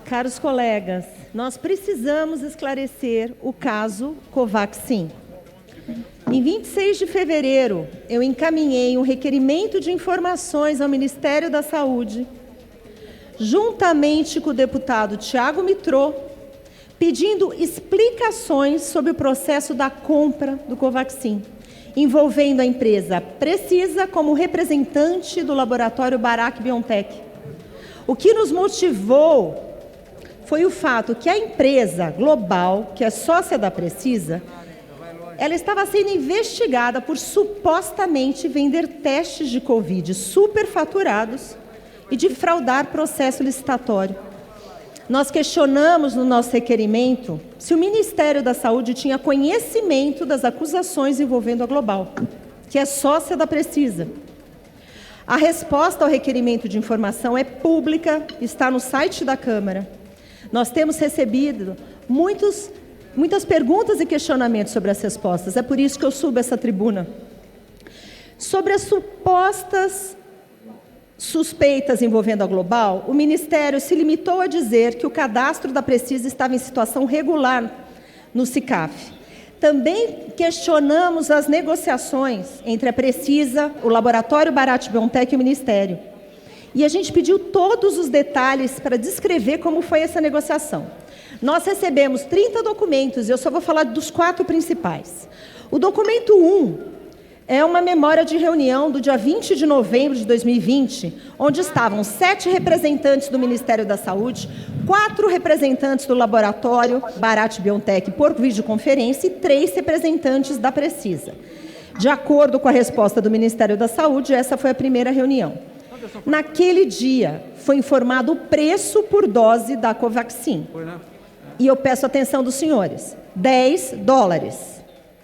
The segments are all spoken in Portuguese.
Caros colegas, nós precisamos esclarecer o caso Covaxin. Em 26 de fevereiro, eu encaminhei um requerimento de informações ao Ministério da Saúde, juntamente com o deputado Tiago Mitrô, pedindo explicações sobre o processo da compra do Covaxin, envolvendo a empresa Precisa como representante do laboratório Barac Biotech. O que nos motivou foi o fato que a empresa global, que é sócia da Precisa, ela estava sendo investigada por supostamente vender testes de Covid superfaturados e de fraudar processo licitatório. Nós questionamos no nosso requerimento se o Ministério da Saúde tinha conhecimento das acusações envolvendo a Global, que é sócia da Precisa. A resposta ao requerimento de informação é pública, está no site da Câmara. Nós temos recebido muitas perguntas e questionamentos sobre as respostas. É por isso que eu subo essa tribuna. Sobre as supostas suspeitas envolvendo a Global, o Ministério se limitou a dizer que o cadastro da Precisa estava em situação regular no SICAF. Também questionamos as negociações entre a Precisa, o Laboratório Barac Biotech e o Ministério. E a gente pediu todos os detalhes para descrever como foi essa negociação. Nós recebemos 30 documentos, e eu só vou falar dos 4 principais. O documento 1 é uma memória de reunião do dia 20 de novembro de 2020, onde estavam 7 representantes do Ministério da Saúde, 4 representantes do laboratório Barac Biotech por videoconferência e 3 representantes da Precisa. De acordo com a resposta do Ministério da Saúde, essa foi a primeira reunião. Naquele dia, foi informado o preço por dose da Covaxin. E eu peço a atenção dos senhores. $10.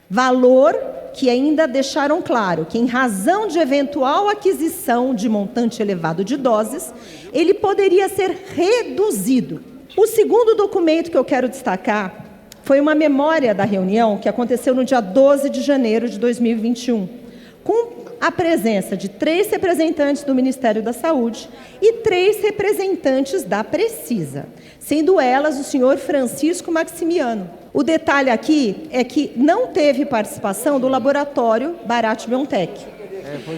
Valor que ainda deixaram claro que, em razão de eventual aquisição de montante elevado de doses, ele poderia ser reduzido. O segundo documento que eu quero destacar foi uma memória da reunião que aconteceu no dia 12 de janeiro de 2021, com a presença de 3 representantes do Ministério da Saúde e 3 representantes da Precisa, sendo elas o senhor Francisco Maximiano. O detalhe aqui é que não teve participação do laboratório Barac Biotech.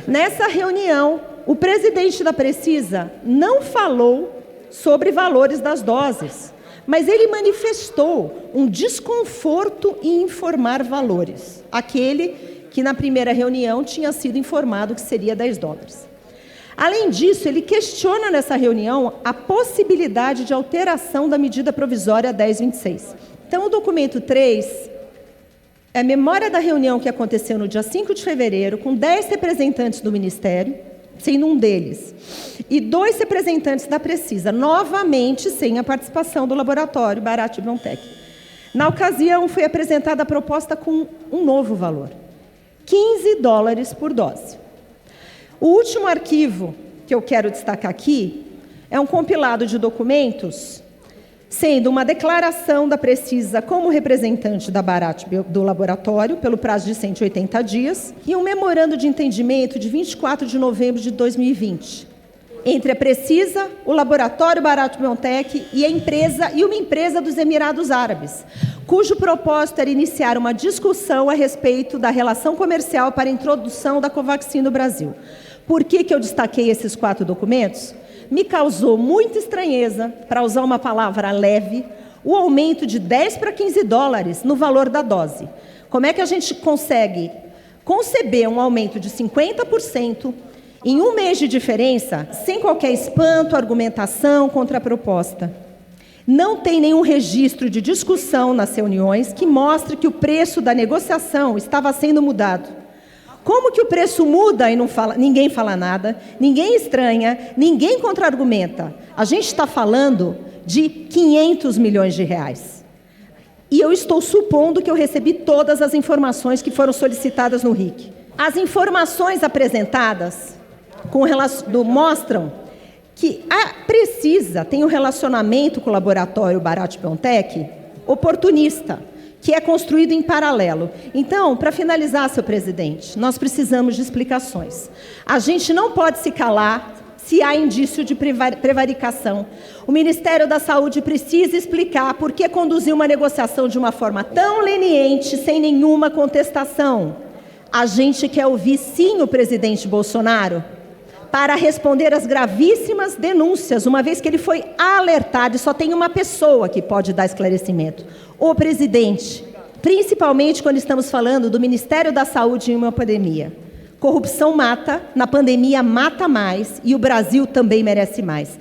Nessa reunião, o presidente da Precisa não falou sobre valores das doses, mas ele manifestou um desconforto em informar valores, aquele que na primeira reunião tinha sido informado que seria $10. Além disso, ele questiona nessa reunião a possibilidade de alteração da medida provisória 1026. Então, o documento 3 é a memória da reunião que aconteceu no dia 5 de fevereiro, com 10 representantes do Ministério, sendo um deles, e 2 representantes da Precisa, novamente sem a participação do laboratório Barac Biotech. Na ocasião, foi apresentada a proposta com um novo valor: $15 por dose. O último arquivo que eu quero destacar aqui é um compilado de documentos, sendo uma declaração da Precisa como representante da Barac do laboratório, pelo prazo de 180 dias, e um memorando de entendimento de 24 de novembro de 2020, entre a Precisa, o laboratório Barac Biotech e uma empresa dos Emirados Árabes, cujo propósito era iniciar uma discussão a respeito da relação comercial para a introdução da Covaxin no Brasil. Por que eu destaquei esses 4 documentos? Me causou muita estranheza, para usar uma palavra leve, o aumento de $10 para $15 no valor da dose. Como é que a gente consegue conceber um aumento de 50% em um mês de diferença, sem qualquer espanto, argumentação contra a proposta? Não tem nenhum registro de discussão nas reuniões que mostre que o preço da negociação estava sendo mudado. Como que o preço muda e ninguém fala nada, ninguém estranha, ninguém contra-argumenta? A gente está falando de R$500 milhões. E eu estou supondo que eu recebi todas as informações que foram solicitadas no RIC. As informações apresentadas mostram que a Precisa tem um relacionamento com o laboratório Barac Biotech oportunista, que é construído em paralelo. Então, para finalizar, seu presidente, nós precisamos de explicações. A gente não pode se calar se há indício de prevaricação. O Ministério da Saúde precisa explicar por que conduziu uma negociação de uma forma tão leniente, sem nenhuma contestação. A gente quer ouvir, sim, o presidente Bolsonaro para responder às gravíssimas denúncias, uma vez que ele foi alertado, e só tem uma pessoa que pode dar esclarecimento: o presidente, principalmente quando estamos falando do Ministério da Saúde em uma pandemia. Corrupção mata, na pandemia mata mais, e o Brasil também merece mais.